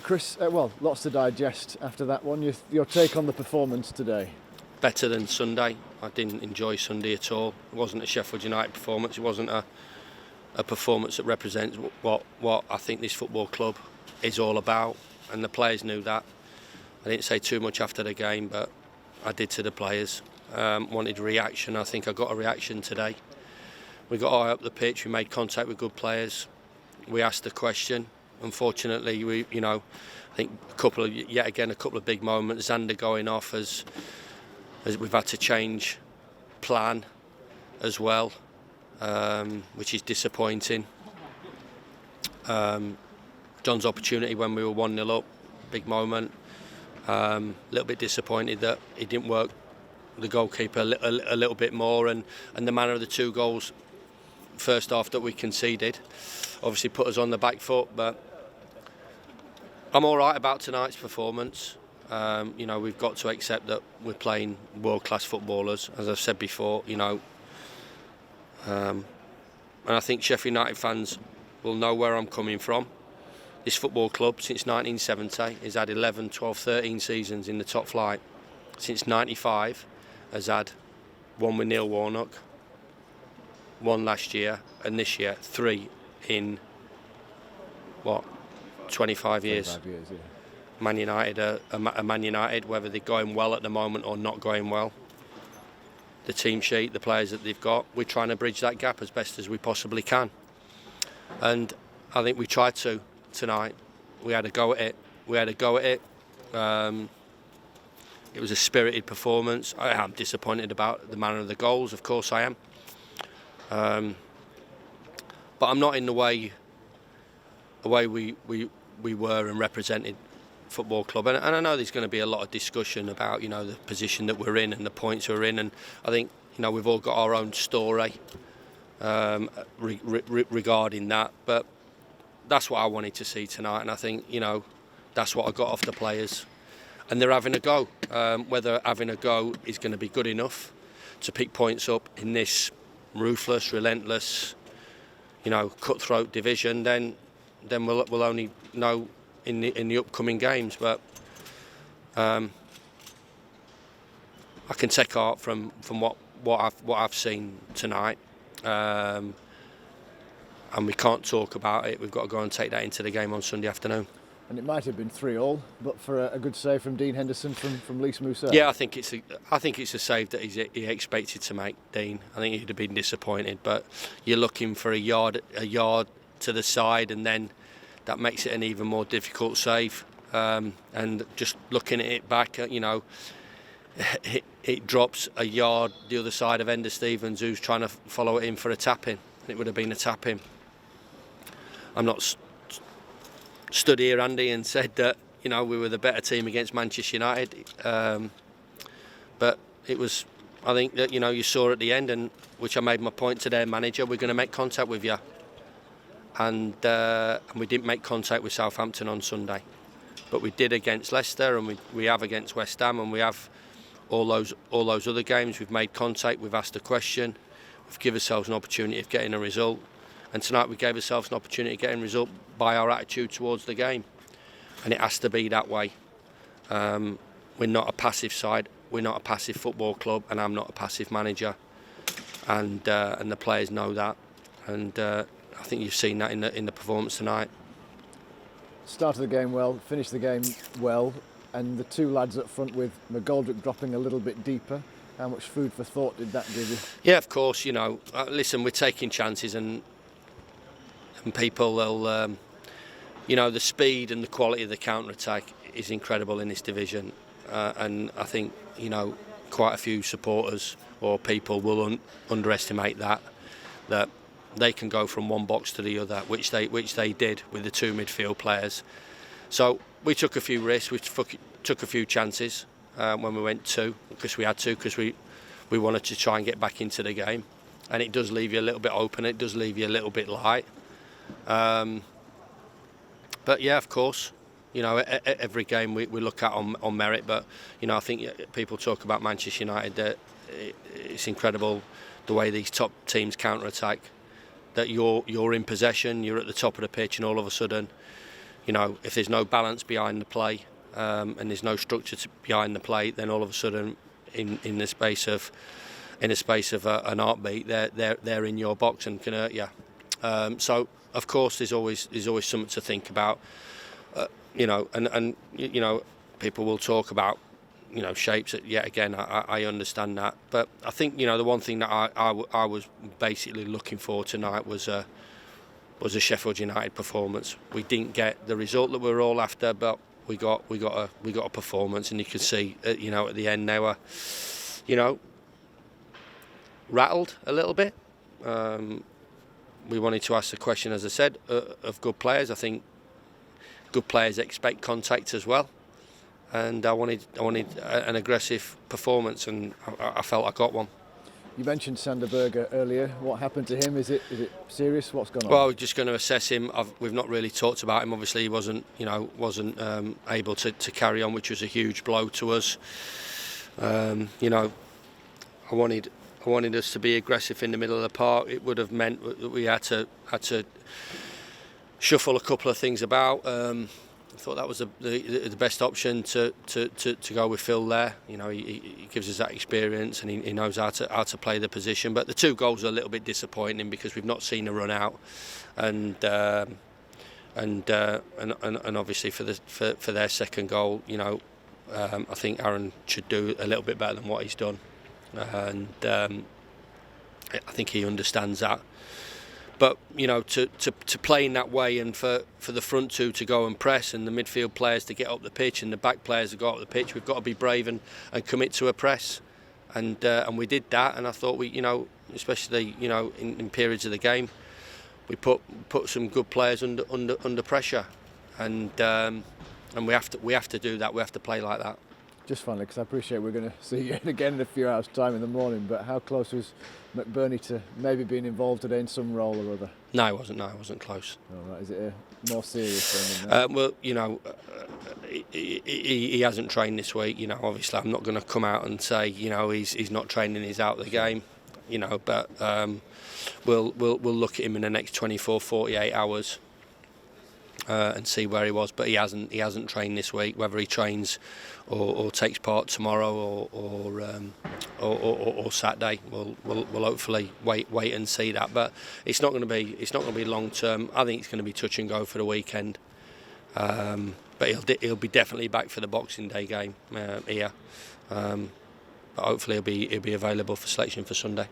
Chris, lots to digest after that one. Your take on the performance today? Better than Sunday. I didn't enjoy Sunday at all. It wasn't a Sheffield United performance. It wasn't a performance that represents what I think this football club is all about, and the players knew that. I didn't say too much after the game, but I did to the players. Wanted a reaction. I think I got a reaction today. We got high up the pitch. We made contact with good players. We asked the question. Unfortunately, I think a couple of big moments. Xander going off as we've had to change plan as well, which is disappointing. John's opportunity when we were 1-0 up, big moment. A little bit disappointed that he didn't work the goalkeeper a little bit more, and the manner of the 2 goals first half that we conceded obviously put us on the back foot. But I'm all right about tonight's performance. We've got to accept that we're playing world-class footballers, as I've said before. And I think Sheffield United fans will know where I'm coming from. This football club, since 1970, has had 11, 12, 13 seasons in the top flight. Since 95, has had 1 with Neil Warnock, 1 last year, and this year 3 in 25 years. 25 years, yeah. Man United are Man United, whether they're going well at the moment or not going well. The team sheet, the players that they've got, we're trying to bridge that gap as best as we possibly can. And I think we tried to tonight. We had a go at it. It was a spirited performance. I am disappointed about the manner of the goals, of course I am. But I'm not in the way we were and represented football club, and I know there's going to be a lot of discussion about the position that we're in and the points we're in, and I think we've all got our own story regarding that, but that's what I wanted to see tonight, and I think that's what I got off the players, and they're having a go. Whether having a go is going to be good enough to pick points up in this ruthless, relentless, cutthroat division, then we'll only know in the upcoming games. But I can take heart from what I've seen tonight, and we can't talk about it. We've got to go and take that into the game on Sunday afternoon. And it might have been 3-3, but for a good save from Dean Henderson from Lys Mousset. Yeah, I think it's a save that he expected to make, Dean. I think he'd have been disappointed, but you're looking for a yard to the side, and then that makes it an even more difficult save. And just looking at it back, it drops a yard the other side of Ender Stevens, who's trying to follow it in for a tap-in, and it would have been a tap-in. I'm not stood here, Andy, and said that we were the better team against Manchester United, but it was. I think that you saw at the end, and which I made my point to their manager, we're going to make contact with you, and we didn't make contact with Southampton on Sunday, but we did against Leicester, and we have against West Ham, and we have all those other games. We've made contact, we've asked a question, we've given ourselves an opportunity of getting a result. And tonight we gave ourselves an opportunity of getting a result by our attitude towards the game. And it has to be that way. We're not a passive side, we're not a passive football club, and I'm not a passive manager. And the players know that. And I think you've seen that in the performance tonight. Started the game well, finished the game well, and the 2 lads up front with McGoldrick dropping a little bit deeper. How much food for thought did that give you? Yeah, of course, listen, we're taking chances, and people will, the speed and the quality of the counter-attack is incredible in this division, and I think quite a few supporters or people will underestimate that they can go from one box to the other, which they did with the 2 midfield players. So we took a few risks, we took a few chances when we went 2, because we had to, because we wanted to try and get back into the game, and it does leave you a little bit open, it does leave you a little bit light. But yeah, of course, every game we look at on merit, but I think people talk about Manchester United, that it's incredible the way these top teams counter-attack, that you're in possession, you're at the top of the pitch, and all of a sudden you know, if there's no balance behind the play and there's no structure behind the play, then all of a sudden, in the space of an heartbeat, they're in your box and can hurt you. So of course there's always something to think about, you know, and you know, people will talk about, you know, shapes. Yet again, I understand that, but I think, you know, the one thing that I was basically looking for tonight was a Sheffield United performance. We didn't get the result that we were all after, but we got a performance, and you could see, you know, at the end they were, you know, rattled a little bit. We wanted to ask the question, as I said, of good players. I think good players expect contact as well, and I wanted an aggressive performance, and I felt I got one. You mentioned Sander Berge earlier. What happened to him? Is it serious? What's going on? Well, we're just going to assess him. We've not really talked about him. Obviously, he wasn't able to carry on, which was a huge blow to us. You know, I wanted us to be aggressive in the middle of the park. It would have meant that we had to shuffle a couple of things about. I thought that was the best option to go with Phil there. You know, he gives us that experience, and he knows how to play the position. But the 2 goals are a little bit disappointing because we've not seen a run out, and obviously for their second goal, you know, I think Aaron should do a little bit better than what he's done, and I think he understands that. But, you know, to play in that way, and for the front 2 to go and press, and the midfield players to get up the pitch, and the back players to go up the pitch, we've got to be brave and commit to a press, and we did that. And I thought we, you know, especially, you know, in periods of the game, we put some good players under pressure, and we have to do that. We have to play like that. Just finally, because I appreciate we're going to see you again in a few hours' time in the morning, but how close was McBurney to maybe being involved today in some role or other? No, I wasn't close. All right. Is it a more serious thing than that? Well, you know, he hasn't trained this week. You know, obviously I'm not going to come out and say, you know, he's not training, he's out of the game. You know, but we'll look at him in the next 24, 48 hours. And see where he was, but he hasn't trained this week. Whether he trains or takes part tomorrow or Saturday, we'll hopefully wait and see that. But it's not going to be long term. I think it's going to be touch and go for the weekend. But he'll be definitely back for the Boxing Day game here. But hopefully he'll be available for selection for Sunday.